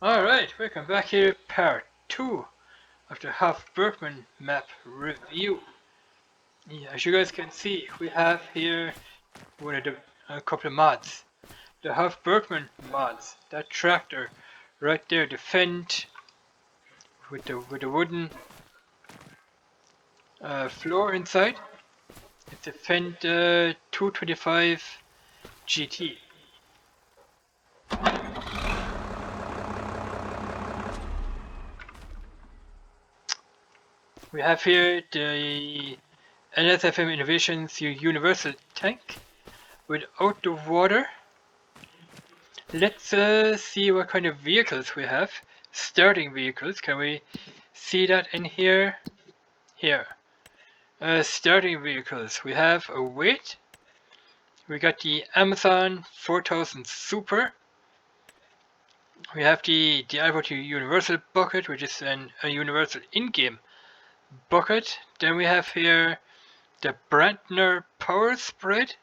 Alright, welcome back here, part 2 of the Hofbergman map review. Yeah, as you guys can see, we have here one of the a couple of mods. The Hofbergman mods. That tractor right there, the Fendt with the wooden floor inside. It's a Fendt 225 GT. We have here the NSFM Innovations Universal Tank without the water. Let's see what kind of vehicles we have. Starting vehicles. Can we see that in here? Here. Starting vehicles. We have a weight. We got the Amazon 4000 Super. We have the iPod Universal Bucket, which is a universal in-game bucket. Then we have here the Brandner Power Spread,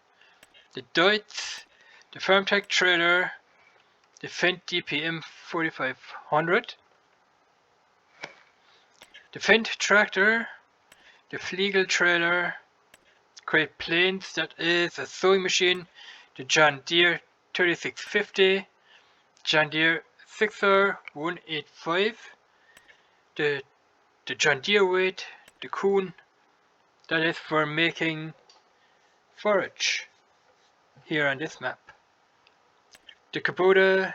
the Deutz, the FarmTech Trailer, the Fendt DPM 4500, the Fendt Tractor, the Fliegel Trailer, Great Plains, that is a sewing machine, the John Deere 3650, John Deere 6R 185, the John Deere weight, the Kuhn, that is for making forage here on this map. The Kubota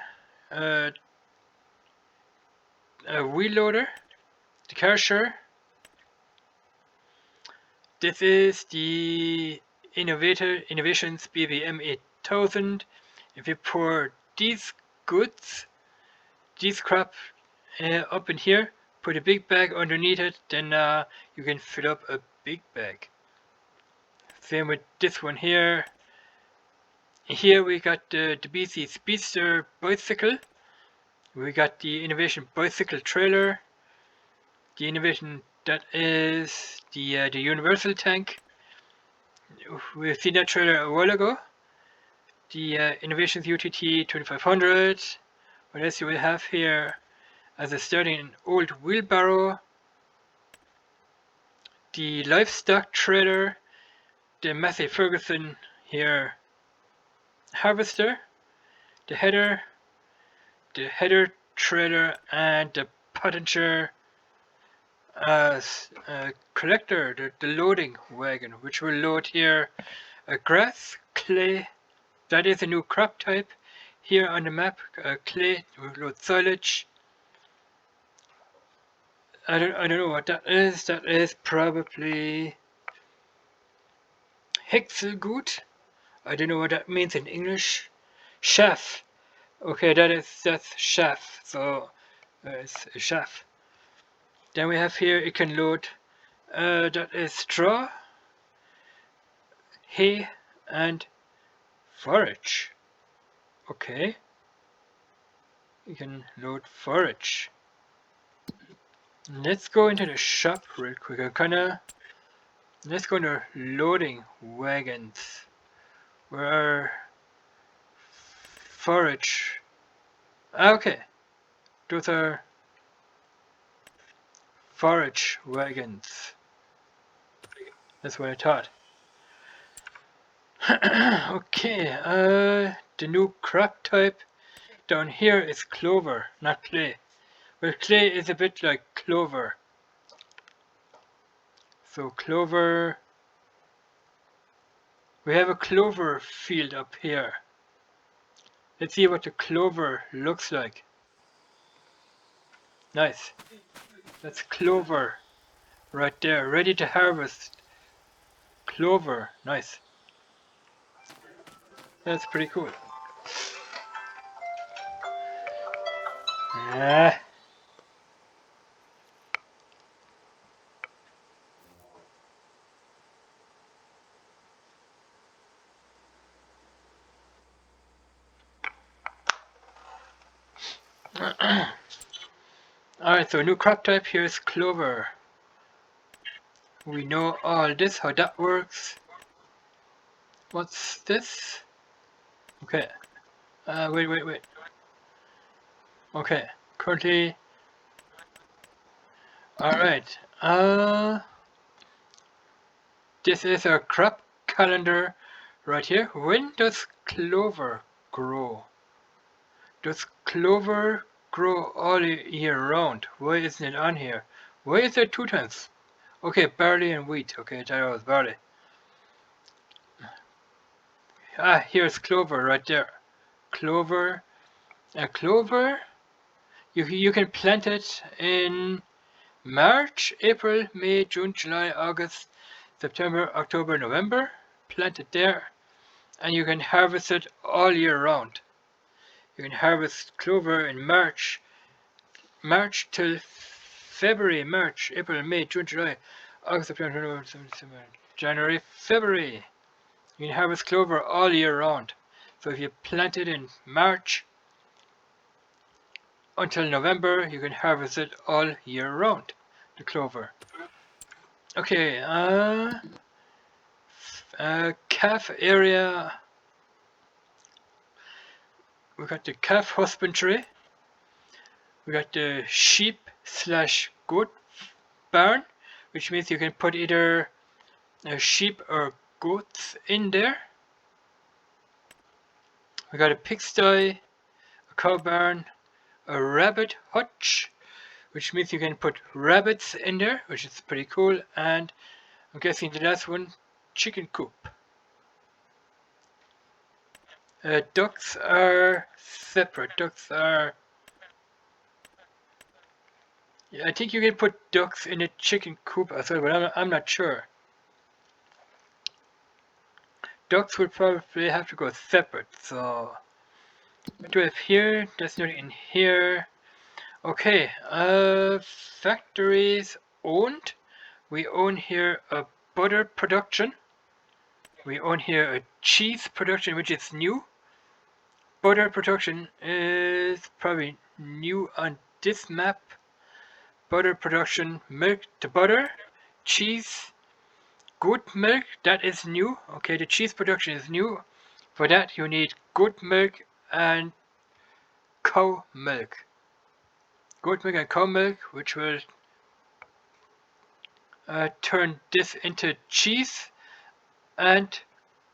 wheel loader, the Karcher. This is the Innovations BBM 8000. If you pour these goods, these crap up in here, put a big bag underneath it, then you can fill up a big bag. Same with this one here. Here we got the BC Speedster bicycle. We got the Innovation bicycle trailer. The Innovation, that is the universal tank. We've seen that trailer a while ago. The Innovations UTT 2500. What else do we have here? As a starting an old wheelbarrow. The livestock trailer. The Massey Ferguson here harvester. The header trailer, and the Pottinger collector, the loading wagon, which will load here grass, clay. That is a new crop type here on the map. Clay will load silage. I don't know what that is. That is probably Hexelgut. I don't know what that means in English. Chaff. Okay, that's chaff. So it's a chaff. Then we have here, it can load, that is straw, hay, and forage. Okay. You can load forage. Let's go into the shop real quick. Let's go into loading wagons. Where are forage? Okay. Those are forage wagons. That's what I thought. Okay, the new crop type down here is clover, not clay. Well, clay is a bit like clover. So clover, we have a clover field up here. Let's see what the clover looks like. Nice. That's clover right there, ready to harvest. Clover, nice. That's pretty cool. Ah. Alright, so new crop type here is clover. We know all this, how that works. What's this? Okay. Wait. Okay. currently. Alright, this is our crop calendar right here. When does clover grow? Does clover grow all year round? Why isn't it on here? Why is there two times? Okay, barley and wheat. Okay, that was barley. Ah, here's clover right there. Clover. Clover, you can plant it in March, April, May, June, July, August, September, October, November. Plant it there, and you can harvest it all year round. You can harvest clover in March till February, March, April, May, June, July, August, September, November, December, January, February. You can harvest clover all year round. So if you plant it in March until November, you can harvest it all year round, the clover. Okay, calf area. We got the calf husbandry. We got the sheep slash goat barn, which means you can put either sheep or goats in there. We got a pigsty, a cow barn, a rabbit hutch, which means you can put rabbits in there, which is pretty cool, and I'm guessing the last one, chicken coop. Ducks are separate. Ducks are... Yeah, I think you can put ducks in a chicken coop as well, but I'm not sure. Ducks would probably have to go separate, so... What do we have here? There's nothing in here. Okay, factories owned. We own here a butter production. We own here a cheese production, which is new. Butter production is probably new on this map. Butter production, milk to butter, cheese, goat milk, that is new. Okay, the cheese production is new. For that you need goat milk and cow milk. Goat milk and cow milk, which will turn this into cheese and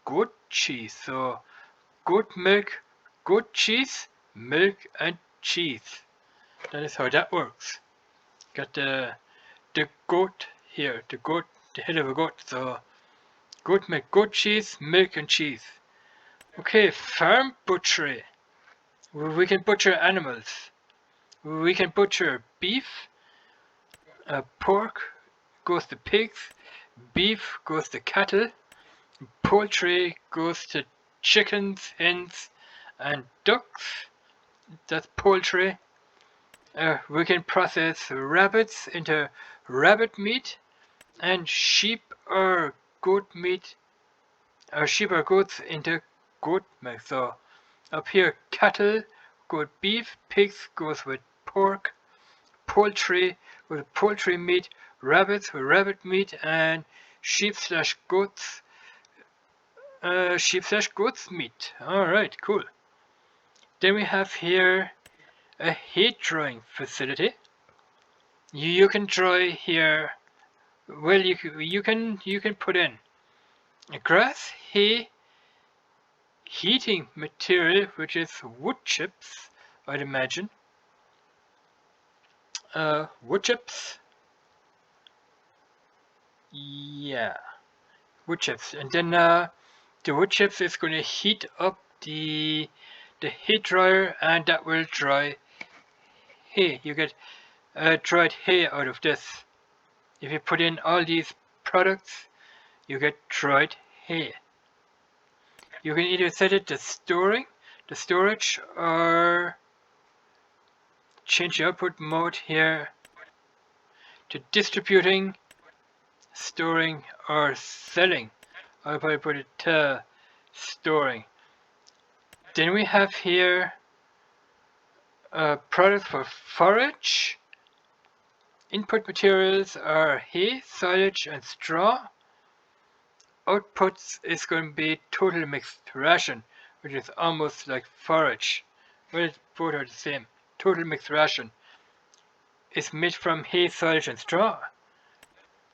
goat cheese. So goat milk, goat cheese, milk and cheese. That is how that works. Got the goat here, the head of a goat. So goat milk, goat cheese, milk and cheese. Okay, farm butchery. We can butcher animals. We can butcher beef, pork goes to pigs, beef goes to cattle, poultry goes to chickens, hens, and ducks. That's poultry. We can process rabbits into rabbit meat, and sheep or goat meat, or sheep or goats into goat milk. So up here, cattle, goat beef, pigs goes with pork, poultry with poultry meat, rabbits with rabbit meat, and sheep slash goats meat. Alright, cool. Then we have here a hay drying facility. You can dry here. Well, you can put in a grass, hay, heating material, which is wood chips, I'd imagine. Wood chips. Yeah, wood chips, and then the wood chips is going to heat up the hay dryer, and that will dry hay. You get dried hay out of this. If you put in all these products, you get dried hay. You can either set it to storage, or change the output mode here to distributing, storing, or selling. I'll probably put it to storing. Then we have here products for forage. Input materials are hay, silage, and straw. Outputs is going to be total mixed ration, which is almost like forage. Well, both are the same. total mixed ration is made from hay, silage and straw.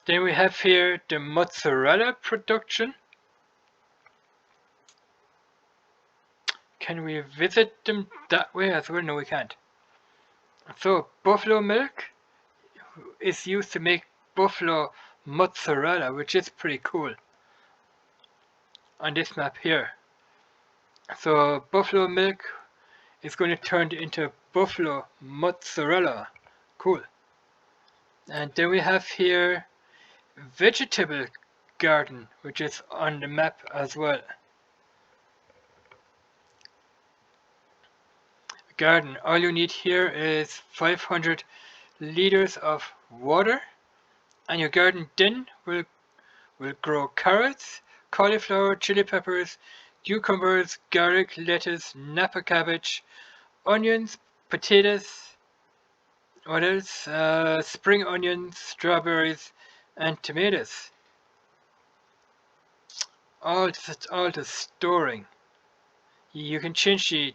Then we have here the mozzarella production. Can we visit them that way as well? No, we can't. So buffalo milk is used to make buffalo mozzarella, which is pretty cool on this map here. So buffalo milk is going to turn into buffalo mozzarella. Cool. And then we have here vegetable garden, which is on the map as well. Garden, all you need here is 500 liters of water, and your garden then will grow carrots, cauliflower, chili peppers, cucumbers, garlic, lettuce, napa cabbage, onions, potatoes, what else? Spring onions, strawberries, and tomatoes. All the storing. You can change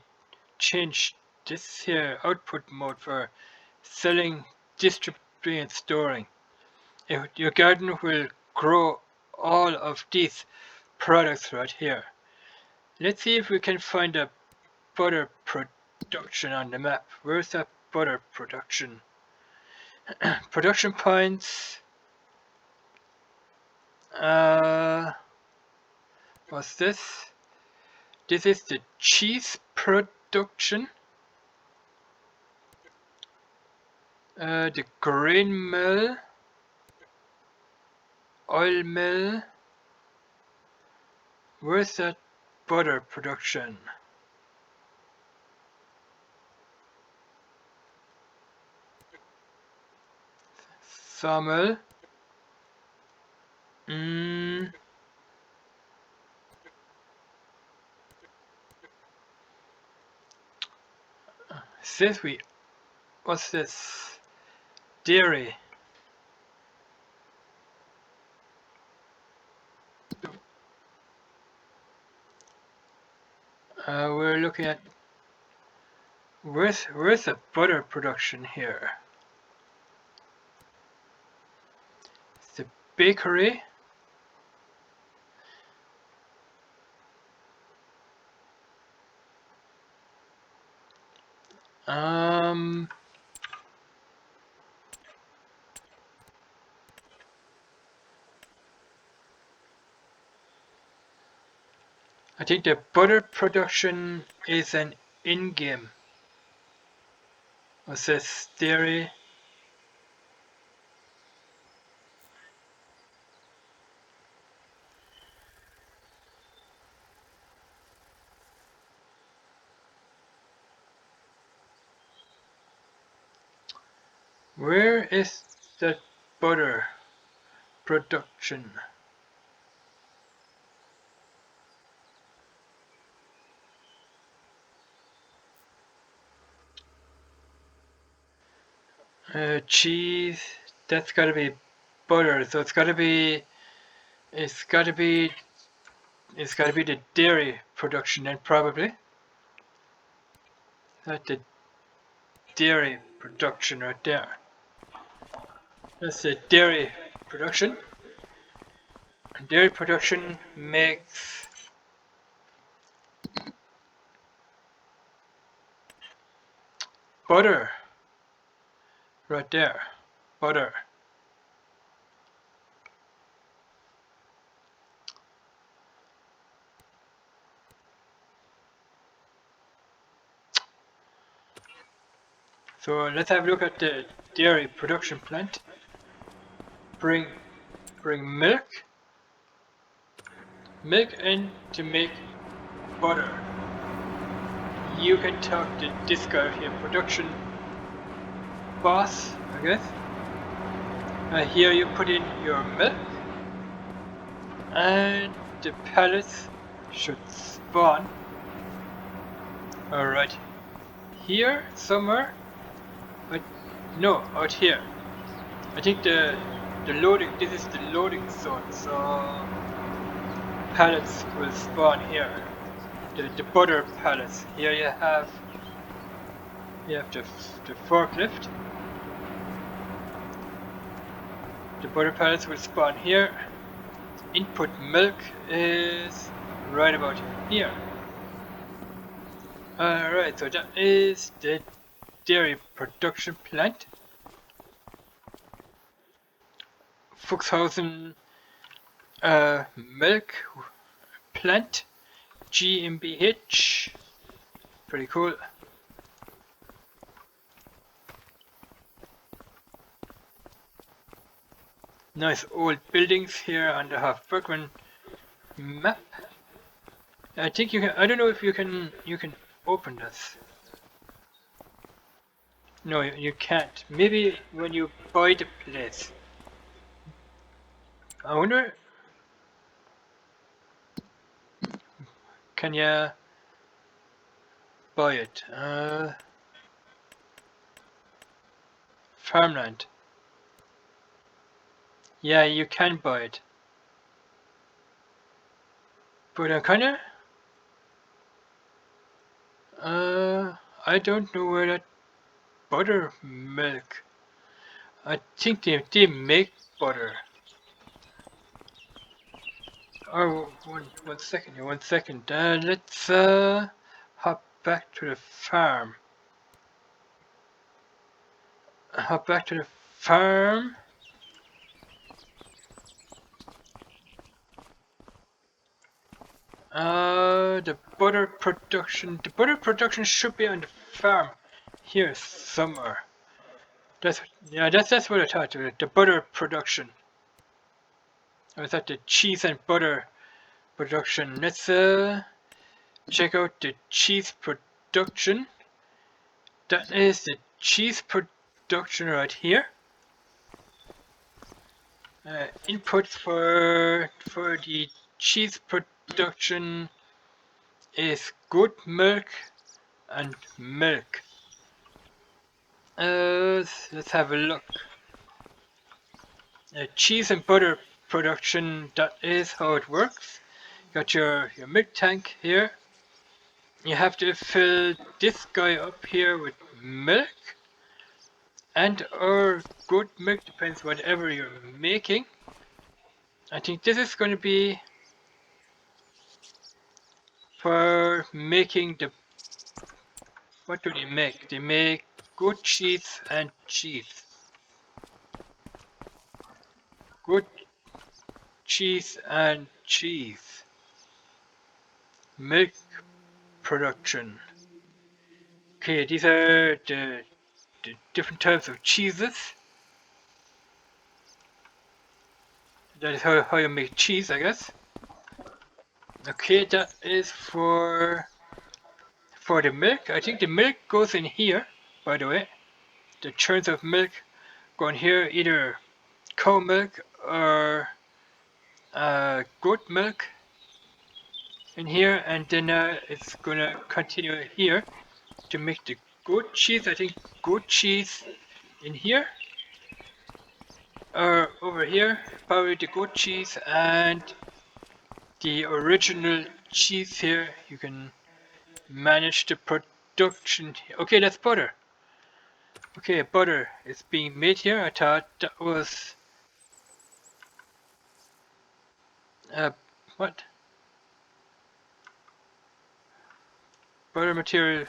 this here output mode for selling, distributing, and storing. Your garden will grow all of these products right here. Let's see if we can find a butter production on the map. Where's that butter production? Production points. What's this? This is the cheese production. The grain mill, oil mill. Where's that butter production? Sawmill. What's this? Dairy. We're looking at where's the butter production here? It's the bakery. I think the butter production is an in-game. What's this? Dairy. Where is that butter production? Cheese. That's gotta be butter. So it's gotta be the dairy production then probably. That's the dairy production right there. That's the dairy production. And dairy production makes butter. Right there. Butter. So let's have a look at the dairy production plant. Bring milk in to make butter. You can talk to this guy here, production boss, I guess. Here you put in your milk, and the pellets should spawn. Alright, here somewhere. No, out here. I think the loading. This is the loading zone, so pellets will spawn here. The butter pellets. Here you You have the forklift. The butter pallets will spawn here. Input milk is right about here. Alright, so that is the dairy production plant. Fuchshausen milk plant GmbH. Pretty cool. Nice old buildings here on the Hofbergman map. I think you can. I don't know if you can open this. No, you can't. Maybe when you buy the place. I wonder. Can you buy it? Farmland. Yeah, you can buy it. But I don't know where that buttermilk. I think they make butter. Oh, one second here, 1 second. Let's hop back to the farm. Hop back to the farm. The butter production. The butter production should be on the farm here somewhere. That's what I thought. The butter production. I thought the cheese and butter production. Let's check out the cheese production. That is the cheese production right here. Inputs for the cheese production is goat milk and milk. Let's have a look. Cheese and butter production, that is how it works. Got your milk tank here. You have to fill this guy up here with milk and or goat milk, depends whatever you're making. I think this is going to be for making the, what do they make? They make goat cheese and cheese. Goat cheese and cheese. Milk production. Okay, these are the different types of cheeses. That is how you make cheese, I guess. Okay, that is for the milk. I think the milk goes in here, by the way. The churns of milk go in here, either cow milk or goat milk in here, and then it's gonna continue here to make the goat cheese. I think goat cheese in here or over here, probably the goat cheese and the original cheese here. You can manage the production. Okay, that's butter. Okay, butter is being made here. I thought that was what? Butter material.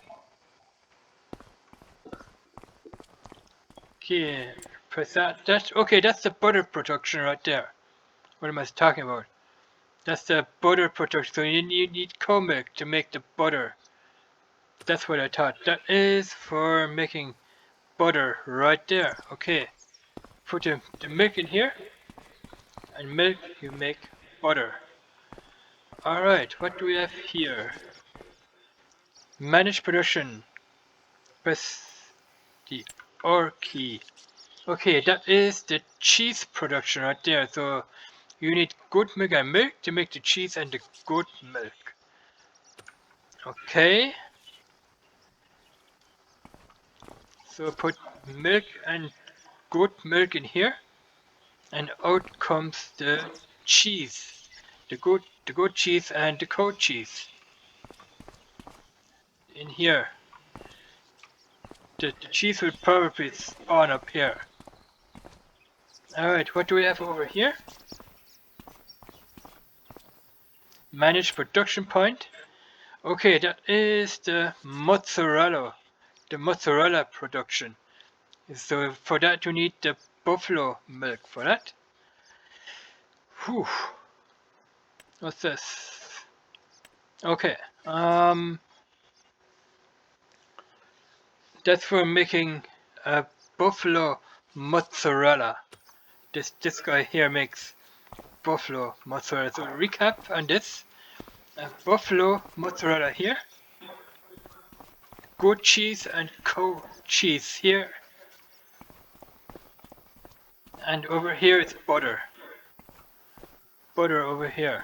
Okay, press that. That's okay. That's the butter production right there. What am I talking about? That's the butter production. So you need cow milk to make the butter. That's what I thought. That is for making butter right there. Okay, put the milk in here, and milk you make butter. Alright, what do we have here? Manage production. Press the R key. Okay, that is the cheese production right there. So you need goat milk and milk to make the cheese and the goat milk. Okay. So put milk and goat milk in here, and out comes the cheese. The goat cheese and the cow cheese. In here. the cheese will probably spawn up here. Alright, what do we have over here? Manage production point. Okay, that is the mozzarella production. So for that you need the buffalo milk for that. Whew. What's this? Okay, that's for making a buffalo mozzarella. This guy here makes buffalo mozzarella. So recap on this. Buffalo mozzarella here. Goat cheese and cow cheese here. And over here it's butter. Butter over here.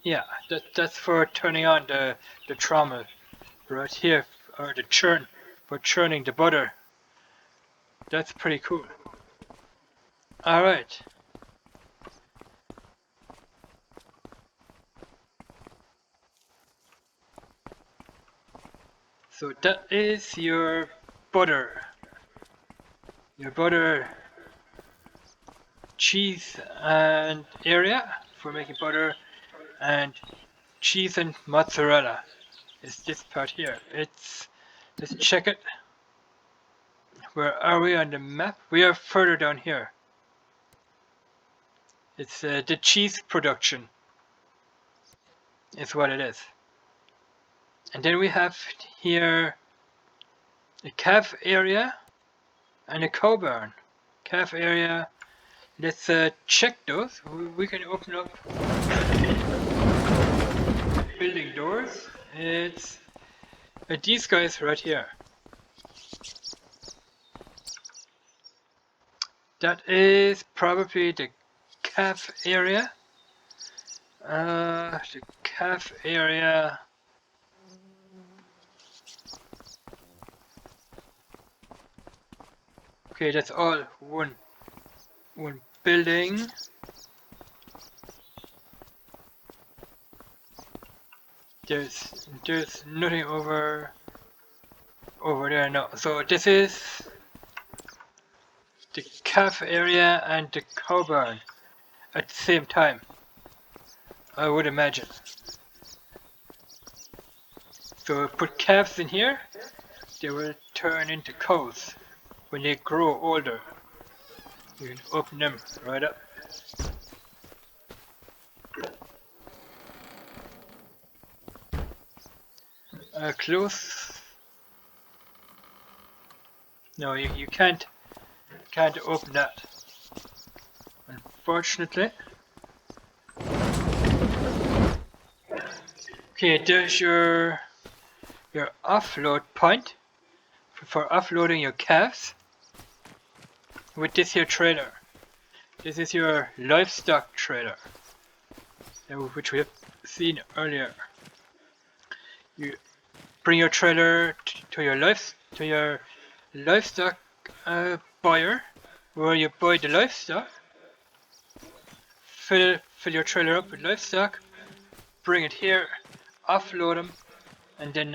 Yeah, that's for turning on the trommel right here, or the churn, for churning the butter. That's pretty cool. Alright. So that is your butter. Your butter cheese and area for making butter, and cheese and mozzarella is this part here. Let's check it. Where are we on the map? We are further down here. It's the cheese production is what it is. And then we have here a calf area and a cow barn. Calf area, let's check those. We can open up building doors. It's these guys right here. That is probably the calf area. The calf area. Okay, that's all one building. There's nothing over there now. So this is the calf area and the cow barn at the same time, I would imagine. So put calves in here, they will turn into cows when they grow older. You can open them right up. Close. No, you can't open that, unfortunately. Okay, there's your offload point for offloading your calves with this here trailer. This is your livestock trailer, which we have seen earlier. You bring your trailer to your livestock buyer, where you buy the livestock. Fill your trailer up with livestock. Bring it here, offload them, and then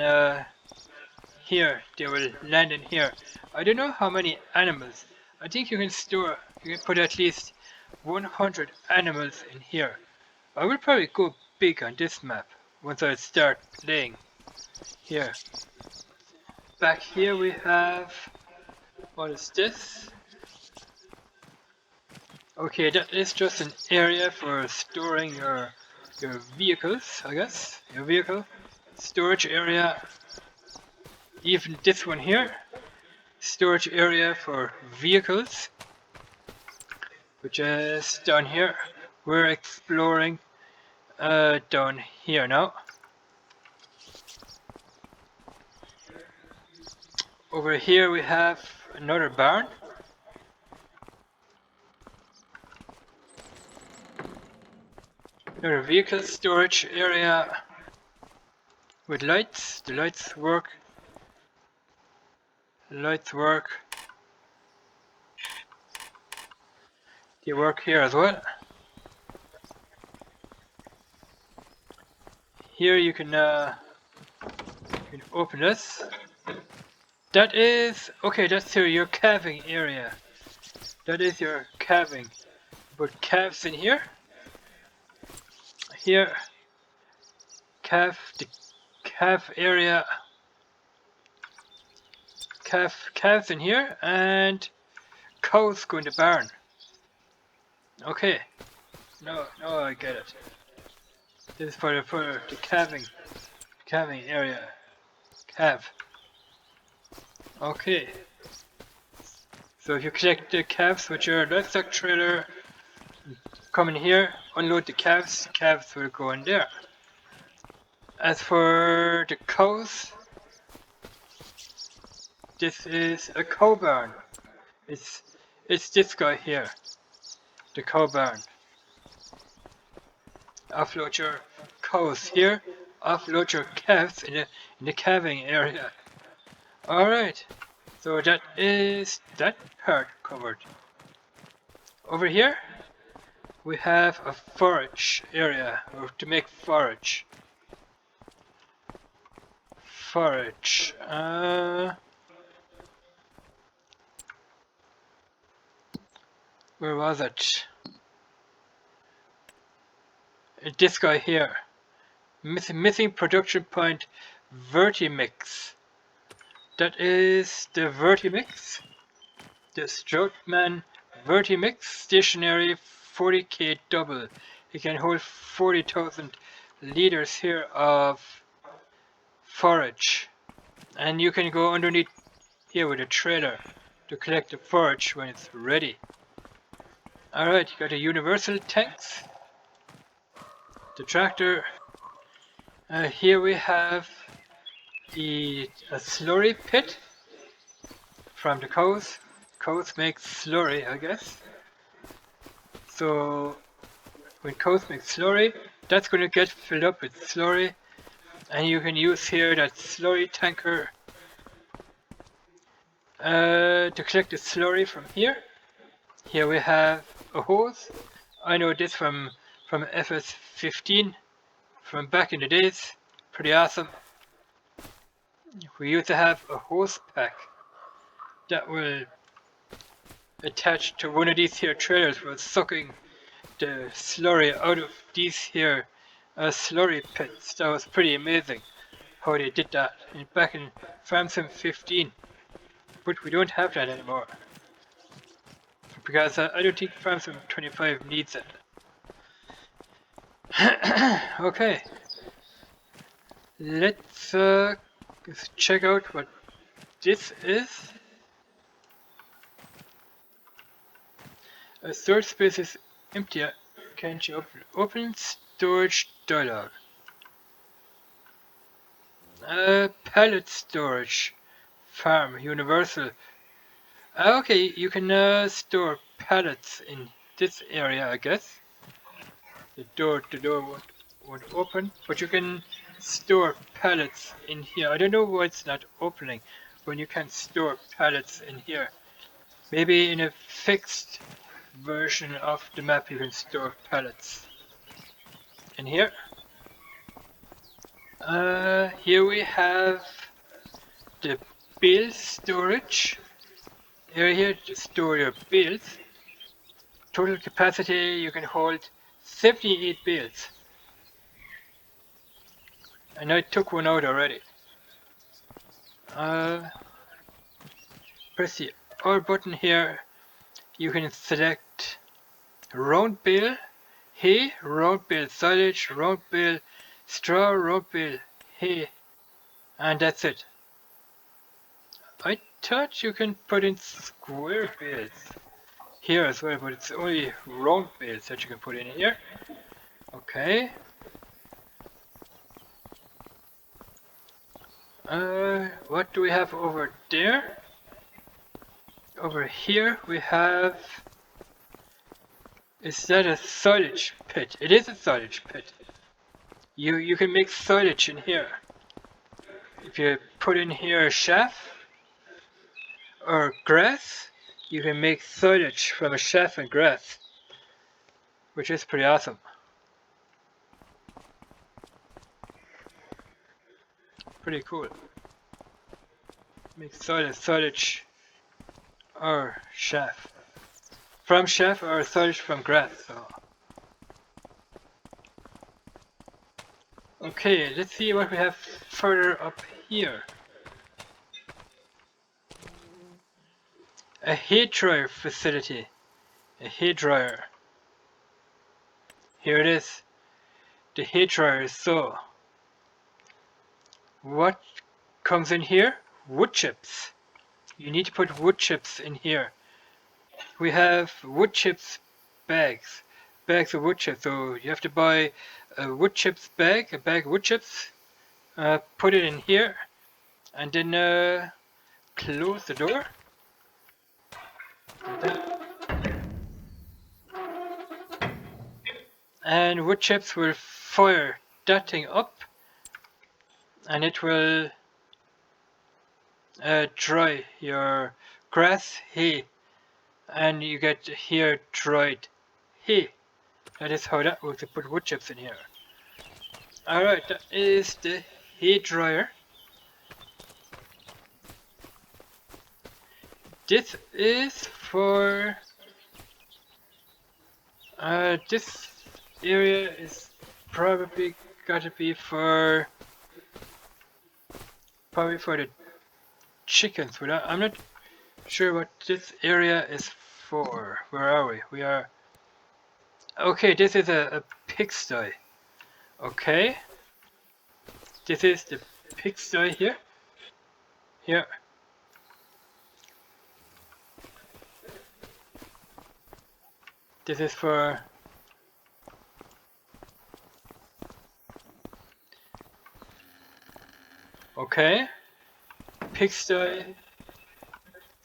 here they will land in here. I don't know how many animals. I think you can put at least 100 animals in here. I will probably go big on this map once I start playing here. Back here we have, what is this? Okay, that is just an area for storing your vehicles, I guess. Your vehicle storage area. Even this one here, storage area for vehicles, which is down here. We're exploring down here now. Over here we have another barn. Another vehicle storage area with lights. The lights work. Lights work. They work here as well. here you can open this. That is okay. That's your calving area. That is your calving. Put calves in here. Here, the calf area. Calves in here, and cows go in the barn. Okay. No, I get it. This is for the calving area. Calf. Okay. So if you collect the calves with your livestock trailer, come in here, unload the calves will go in there. As for the cows, this is a cow barn. It's this guy here, the cow barn. Offload your cows here, offload your calves in the calving area. Alright, so that is that part covered. Over here we have a forage area, or to make forage. Forage. Where was it? This guy here. Missing production point Vertimix. That is the Vertimix. The Stroutman Vertimix stationary 40k double. It can hold 40,000 liters here of forage. And you can go underneath here with a trailer to collect the forage when it's ready. Alright, you got the universal tanks. The tractor. Here we have a slurry pit from the cows. Cows make slurry, I guess. So when cows make slurry, that's going to get filled up with slurry, and you can use here that slurry tanker to collect the slurry from here. Here we have a hose. I know this from FS15 from back in the days. Pretty awesome. We used to have a hose pack that will attach to one of these here trailers for sucking the slurry out of these here slurry pits. That was pretty amazing how they did that back in FarmSim 15. But we don't have that anymore. Because I don't think FarmSim 25 needs it. Okay. Let's check out what this is. A storage space is empty. Can't you open storage dialog? Pallet storage. Farm. Universal. Okay, you can store pallets in this area, I guess. The door won't open, but you can store pallets in here. I don't know why it's not opening when you can store pallets in here. Maybe in a fixed version of the map you can store pallets in here. Here we have the bill storage area here to store your bills. Total capacity you can hold 78 bills. And I took one out already. Press the R button here. You can select round bale, hay, round bale silage, round bale straw, round bale hay, and that's it. I thought you can put in square bales here as well, but it's only round bales that you can put in here. Okay. What do we have over there? Over here we have... Is that a silage pit? It is a silage pit. You can make silage in here. If you put in here chaff or grass, you can make silage from a chaff and grass, which is pretty awesome. Pretty cool. Make silage or chaff. From chaff or silage from grass. So. Okay, let's see what we have further up here. A hairdryer facility. A hairdryer. Here it is. The hairdryer. So, what comes in here? Wood chips. You need to put wood chips in here. We have wood chips bags. Bags of wood chips. So you have to buy a wood chips bag, a bag of wood chips. Put it in here. And then close the door. And wood chips will fire that thing up. And it will dry your grass, hay. And you get here dried hay. That is how that works, to put wood chips in here. Alright, that is the hay dryer. This is for... this area is probably gotta be for... probably for the chickens. I'm not sure what this area is for. Where are we? We are... Okay, this is a pigsty. Okay. This is the pigsty here. Here. This is for... Okay. Pigsty.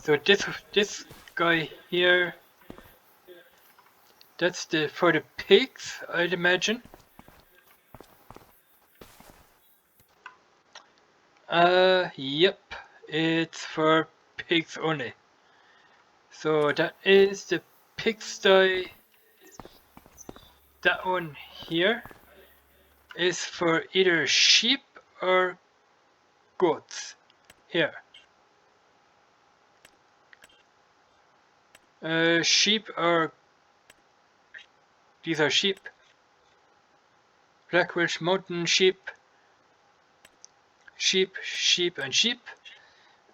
So this guy here, that's for the pigs, I'd imagine. Yep, it's for pigs only. So that is the pigsty. That one here is for either sheep or goats. Here. Sheep are... These are sheep. Black Welsh mountain sheep. Sheep, and sheep.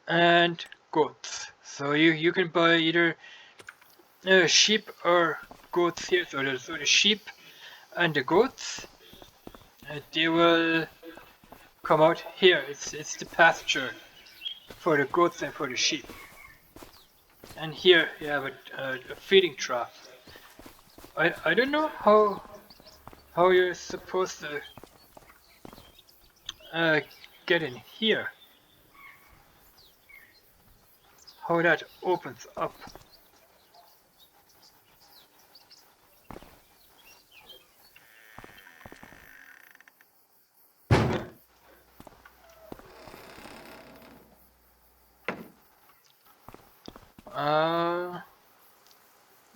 And goats. So you can buy either sheep or goats here. So the sheep and the goats, they will come out here. It's the pasture for the goats and for the sheep. And here you have a feeding trough. I don't know how you're supposed to get in here. How that opens up.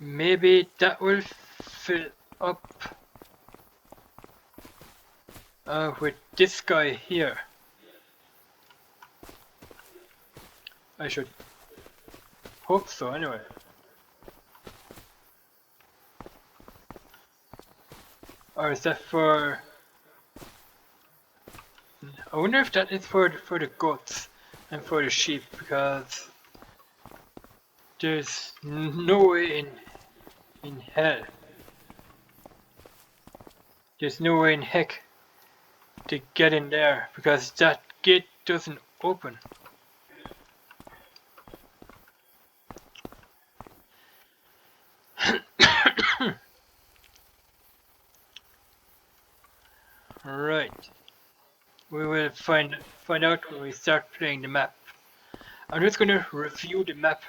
Maybe that will fill up with this guy here. I should hope so anyway. Or is that for... I wonder if that is for the goats and for the sheep, because there's no way in hell. There's no way in heck to get in there, because that gate doesn't open. Right. We will find out when we start playing the map. I'm just going to review the map.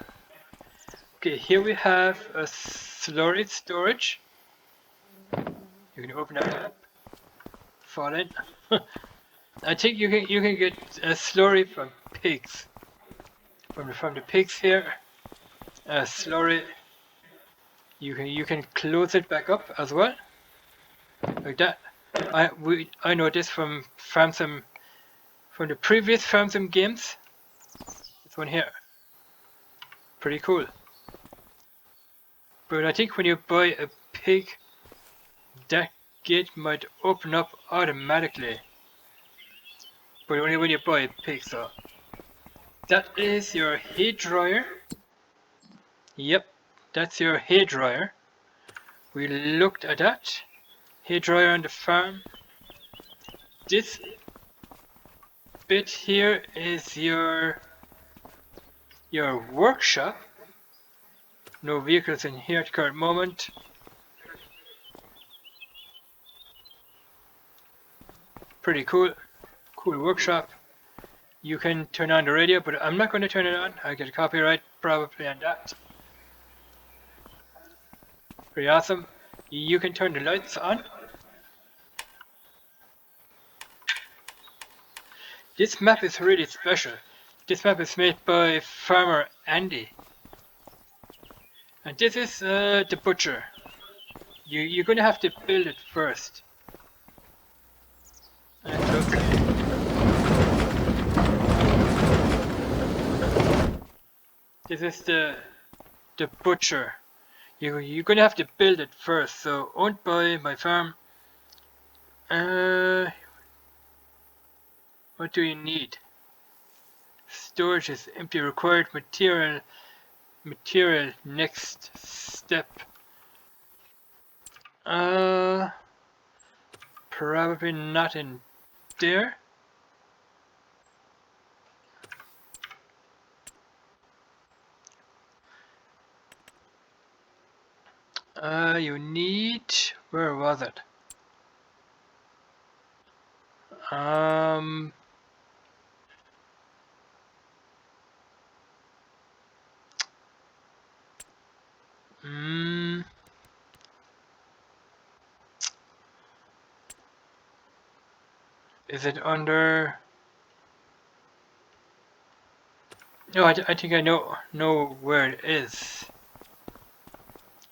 Okay, here we have a slurry storage. You can open that up. Fall in. I think you can get a slurry from pigs. From the pigs here. A slurry. You can close it back up as well, like that. I know this from from the previous Farm Sim games. This one here. Pretty cool. But I think when you buy a pig, that gate might open up automatically. But only when you buy a pig, so. That is your hay dryer. Yep, that's your hay dryer. We looked at that. Hay dryer on the farm. This bit here is your workshop. No vehicles in here at the current moment. Pretty cool. Cool workshop. You can turn on the radio, but I'm not going to turn it on. I get a copyright probably on that. Pretty awesome. You can turn the lights on. This map is really special. This map is made by Farmer Andy. And this is the butcher. You're going to have to build it first. And okay. This is the butcher. You're going to have to build it first. So owned by my farm. What do you need? Storage is empty. Required material next step. Probably not in there. You need, where was it? Is it under? No, I think I know where it is.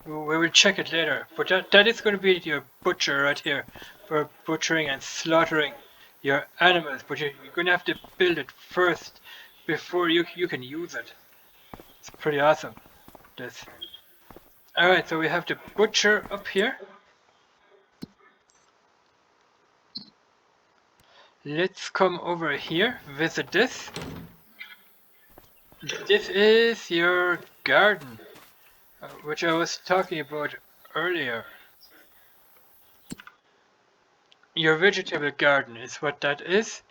We will check it later. But that is going to be your butcher right here for butchering and slaughtering your animals. But you're going to have to build it first before you can use it. It's pretty awesome. This. All right, so we have the butcher up here. Let's come over here, visit this. This is your garden, which I was talking about earlier. Your vegetable garden is what that is.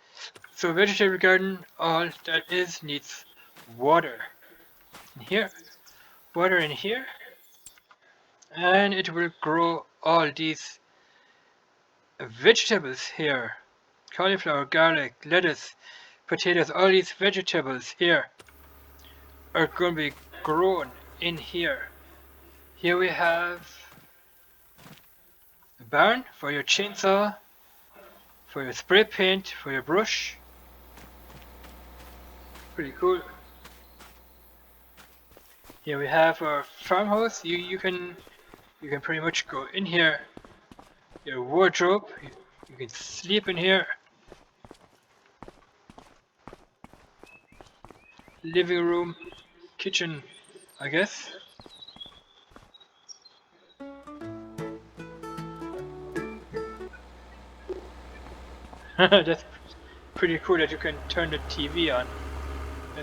So vegetable garden, all that is needs water. In here, water in here, and it will grow all these vegetables here. Cauliflower, garlic, lettuce, potatoes, all these vegetables here are going to be grown in here. Here we have a barn for your chainsaw, for your spray paint, for your brush. Pretty cool. Here we have our farmhouse. You can pretty much go in here. Your wardrobe. You can sleep in here. Living room, kitchen, I guess. That's pretty cool that you can turn the TV on.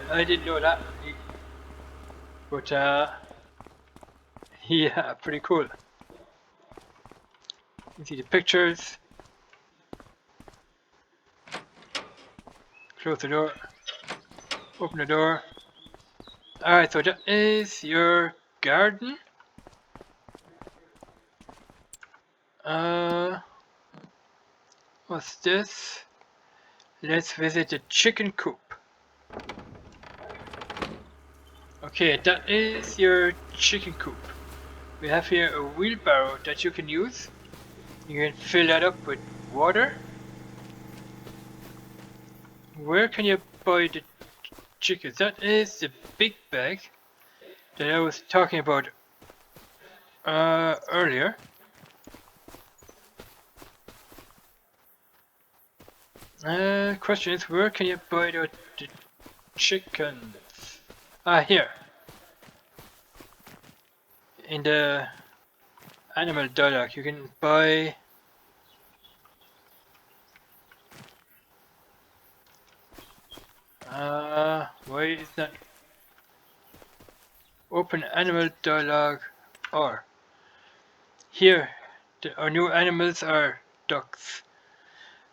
I didn't know that. But yeah, pretty cool. You see the pictures. Close the door. Open the door. Alright, so that is your garden. What's this? Let's visit the chicken coop. Okay, that is your chicken coop. We have here a wheelbarrow that you can use. You can fill that up with water. Where can you buy the chickens? That is the big bag that I was talking about earlier. Question is, where can you buy the chickens? Ah, here. In the animal dialogue, you can buy... why is that? Open animal dialogue, or... Here, our new animals are ducks.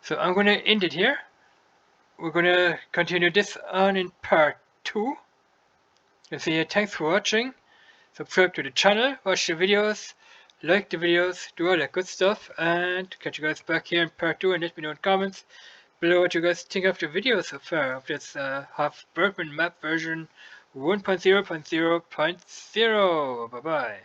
So I'm gonna end it here. We're gonna continue this on in part 2. So thanks for watching. Subscribe to the channel, watch the videos, like the videos, do all that good stuff, and catch you guys back here in part 2, and let me know in the comments below what you guys think of the video so far of this Hofbergman map version 1.0.0.0. Bye bye.